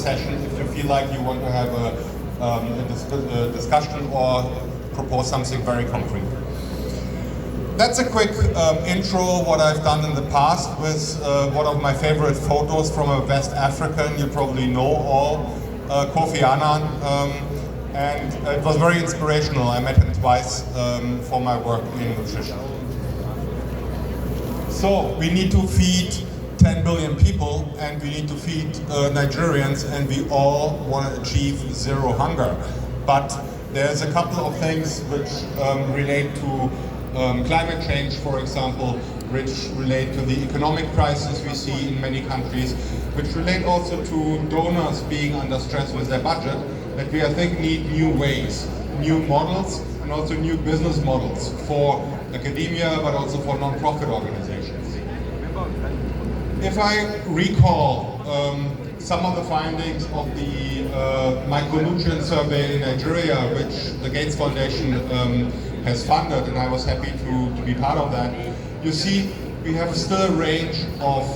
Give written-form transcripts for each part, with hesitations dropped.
session if you feel like you want to have a discussion or propose something very concrete. That's a quick intro what I've done in the past with one of my favorite photos from a West African, you probably know all, Kofi Annan, and it was very inspirational. I met him twice for my work in nutrition. So we need to feed 10 billion people, and we need to feed Nigerians, and we all want to achieve zero hunger. But there's a couple of things which relate to climate change, for example, which relate to the economic crisis we see in many countries, which relate also to donors being under stress with their budget, that we, I think, need new ways, new models, and also new business models for academia, but also for non-profit organizations. If I recall some of the findings of the micronutrient survey in Nigeria, which the Gates Foundation has funded, and I was happy to be part of that, you see we have still a range of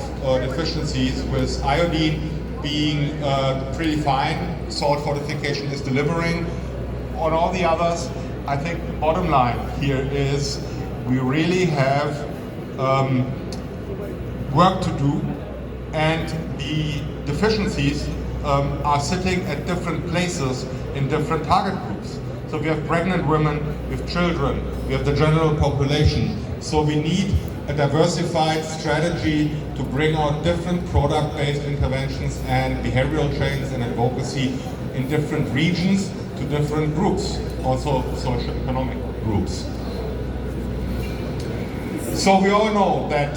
deficiencies, with iodine being pretty fine, salt fortification is delivering. On all the others, I think the bottom line here is we really have work to do, and the deficiencies are sitting at different places in different target groups. So we have pregnant women, we have children, we have the general population. So we need a diversified strategy to bring out different product-based interventions and behavioral change and advocacy in different regions to different groups, also socio-economic groups. So we all know that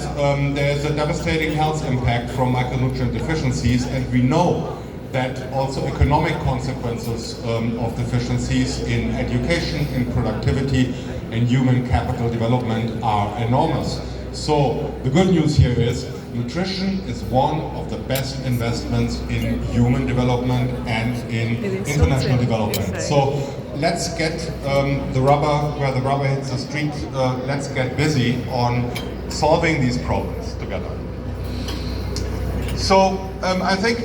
there's a devastating health impact from micronutrient deficiencies, and we know that also economic consequences of deficiencies in education, in productivity, and human capital development are enormous. So the good news here is nutrition is one of the best investments in human development and in international development. So let's get the rubber where the rubber hits the street. Let's get busy on solving these problems together. So I think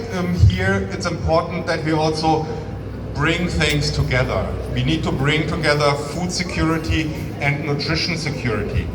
here it's important that we also bring things together. We need to bring together food security and nutrition security.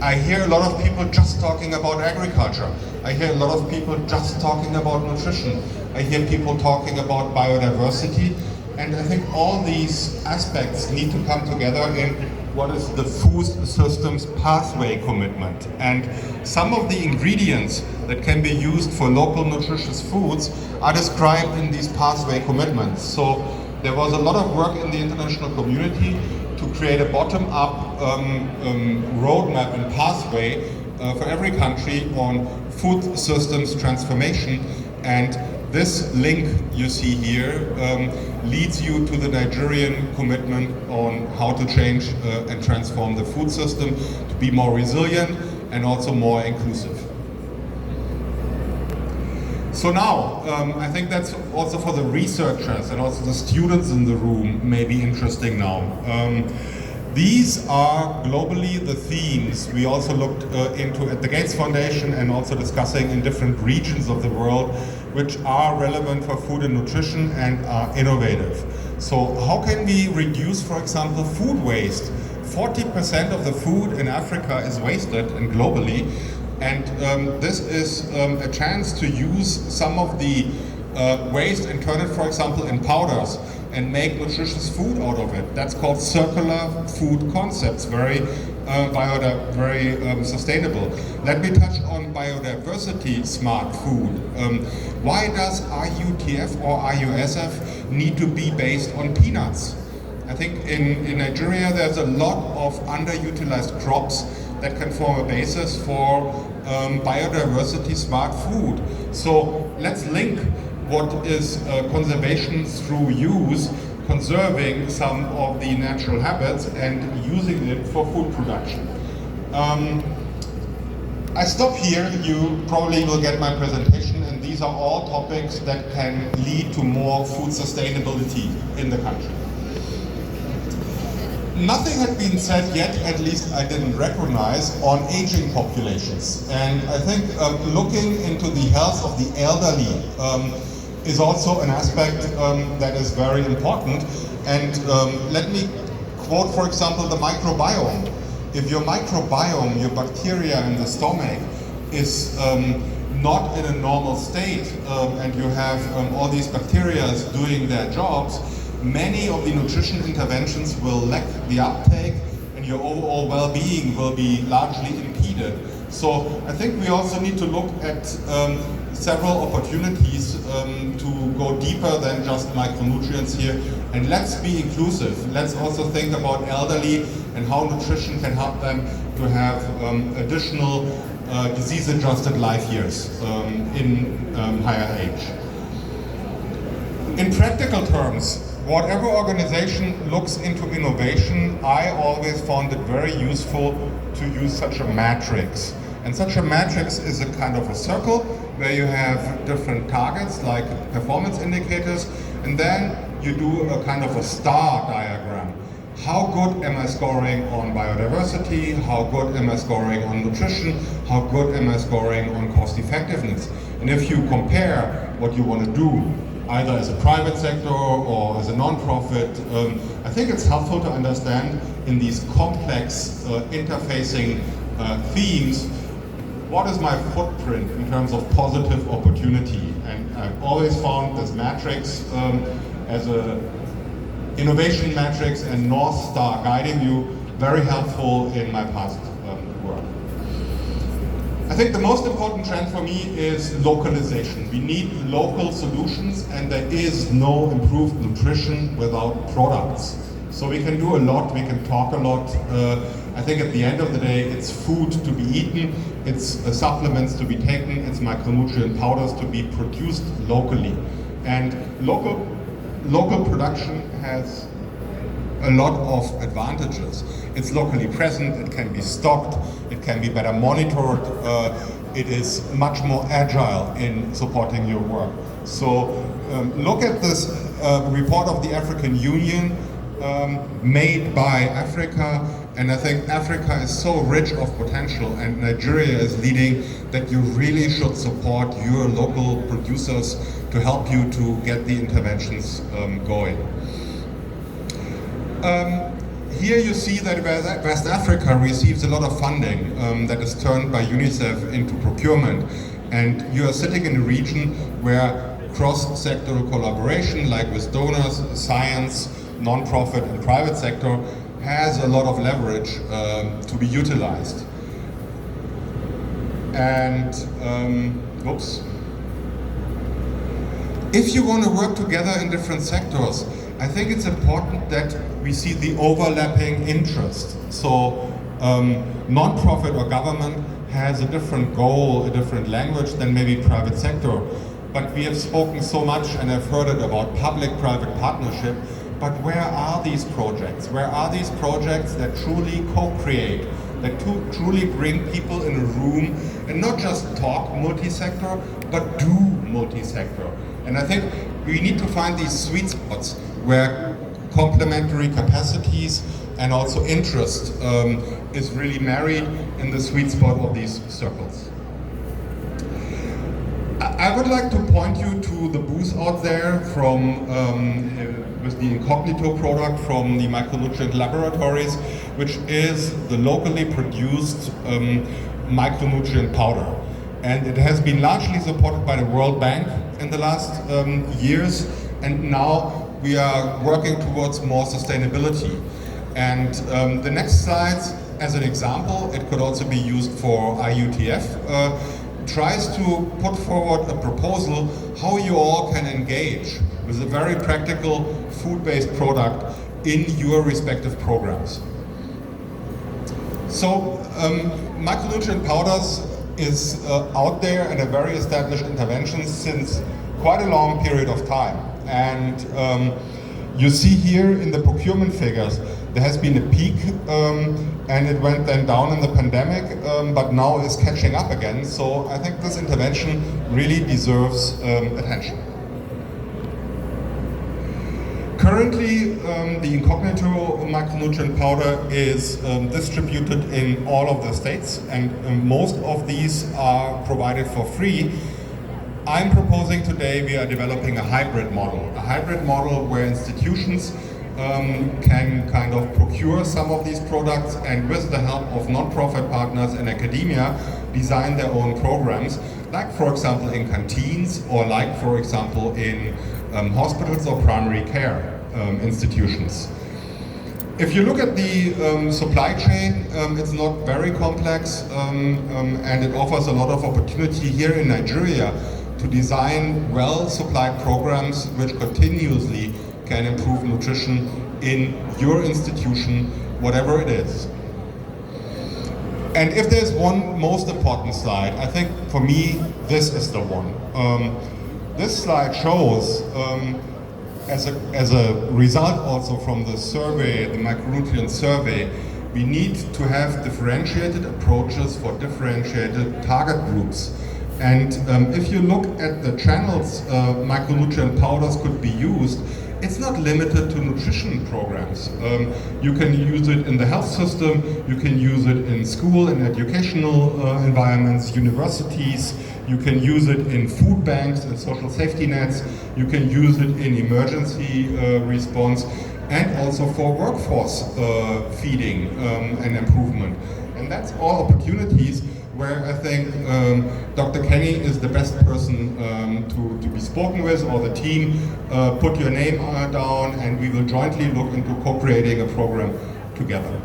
I hear a lot of people just talking about agriculture. I hear a lot of people just talking about nutrition. I hear people talking about biodiversity. And I think all these aspects need to come together in what is the food systems pathway commitment. And some of the ingredients that can be used for local nutritious foods are described in these pathway commitments. So there was a lot of work in the international community to create a bottom-up roadmap and pathway for every country on food systems transformation. And this link you see here leads you to the Nigerian commitment on how to change and transform the food system to be more resilient and also more inclusive. So now, I think that's also for the researchers and also the students in the room may be interesting now. These are globally the themes we also looked into at the Gates Foundation and also discussing in different regions of the world, which are relevant for food and nutrition and are innovative. So how can we reduce, for example, food waste? 40% of the food in Africa is wasted and globally, and this is a chance to use some of the waste and turn it, for example, in powders and make nutritious food out of it. That's called circular food concepts, very sustainable. Let me touch on biodiversity smart food. Why does RUTF or RUSF need to be based on peanuts? I think in Nigeria there's a lot of underutilized crops that can form a basis for biodiversity smart food. So let's link what is conservation through use, conserving some of the natural habits and using it for food production. I stop here, you probably will get my presentation, and these are all topics that can lead to more food sustainability in the country. Nothing had been said yet, at least I didn't recognize, on aging populations. And I think looking into the health of the elderly, is also an aspect that is very important. And let me quote, for example, the microbiome. If your microbiome, your bacteria in the stomach, is not in a normal state, and you have all these bacteria doing their jobs, many of the nutrition interventions will lack the uptake, and your overall well-being will be largely impeded. So I think we also need to look at several opportunities to go deeper than just micronutrients here, and let's be inclusive. Let's also think about elderly and how nutrition can help them to have additional disease-adjusted life years in higher age. In practical terms, whatever organization looks into innovation, I always found it very useful to use such a matrix. And such a matrix is a kind of a circle where you have different targets like performance indicators, and then you do a kind of a star diagram. How good am I scoring on biodiversity? How good am I scoring on nutrition? How good am I scoring on cost effectiveness? And if you compare what you want to do, either as a private sector or as a non-profit, I think it's helpful to understand in these complex interfacing themes, what is my footprint in terms of positive opportunity? And I've always found this matrix as a innovation matrix and North Star guiding you very helpful in my past work. I think the most important trend for me is localization. We need local solutions, and there is no improved nutrition without products. So we can do a lot, we can talk a lot. I think at the end of the day, it's food to be eaten, it's supplements to be taken, it's micronutrient powders to be produced locally. And local production has a lot of advantages. It's locally present, it can be stocked, it can be better monitored, it is much more agile in supporting your work. So look at this report of the African Union made by Africa, and I think Africa is so rich of potential, and Nigeria is leading, that you really should support your local producers to help you to get the interventions going. Here you see that West Africa receives a lot of funding that is turned by UNICEF into procurement, and you are sitting in a region where cross-sectoral collaboration, like with donors, science, non-profit and private sector, has a lot of leverage to be utilized. And, if you want to work together in different sectors, I think it's important that we see the overlapping interest. So non-profit or government has a different goal, a different language than maybe private sector. But we have spoken so much, and I've heard it about public-private partnership, but where are these projects? Where are these projects that truly co-create, that truly bring people in a room and not just talk multi-sector, but do multi-sector? And I think we need to find these sweet spots where complementary capacities and also interest is really married in the sweet spot of these circles. I would like to point you to the booth out there from with the Incognito product from the Micronutrient Laboratories, which is the locally produced micronutrient powder. And it has been largely supported by the World Bank in the last years, and now we are working towards more sustainability. And the next slides, as an example, it could also be used for IUTF, tries to put forward a proposal how you all can engage with a very practical food-based product in your respective programs. So micronutrient powders is out there and a very established intervention since quite a long period of time. And you see here in the procurement figures, there has been a peak and it went then down in the pandemic, but now is catching up again. So I think this intervention really deserves attention. Currently, the Incognito micronutrient powder is distributed in all of the states, and most of these are provided for free. I'm proposing today we are developing a hybrid model where institutions can kind of procure some of these products and with the help of non-profit partners and academia design their own programs, like for example in canteens or like for example in hospitals or primary care institutions. If you look at the supply chain, it's not very complex and it offers a lot of opportunity here in Nigeria to design well-supplied programs which continuously can improve nutrition in your institution, whatever it is. And if there's one most important slide, I think for me this is the one. This slide shows, as a result also from the survey, the micronutrient survey, we need to have differentiated approaches for differentiated target groups. And if you look at the channels micronutrient powders could be used, it's not limited to nutrition programs. You can use it in the health system, you can use it in school and educational environments, universities, you can use it in food banks and social safety nets, you can use it in emergency response, and also for workforce feeding and improvement. And that's all opportunities where I think Dr. Kenny is the best person to be spoken with, or the team. Put your name down and we will jointly look into co-creating a program together.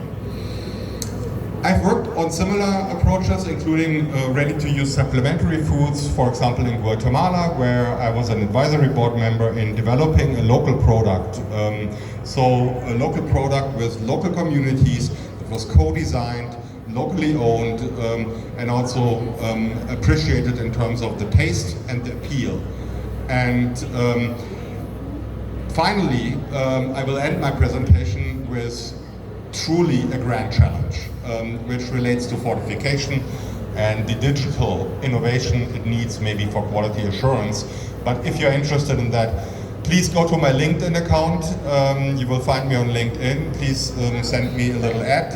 I've worked on similar approaches, including ready-to-use supplementary foods, for example in Guatemala, where I was an advisory board member in developing a local product. So a local product with local communities that was co-designed, locally owned, and also appreciated in terms of the taste and the appeal. And finally, I will end my presentation with truly a grand challenge, which relates to fortification and the digital innovation it needs maybe for quality assurance. But if you're interested in that, please go to my LinkedIn account. You will find me on LinkedIn. Please send me a little ad.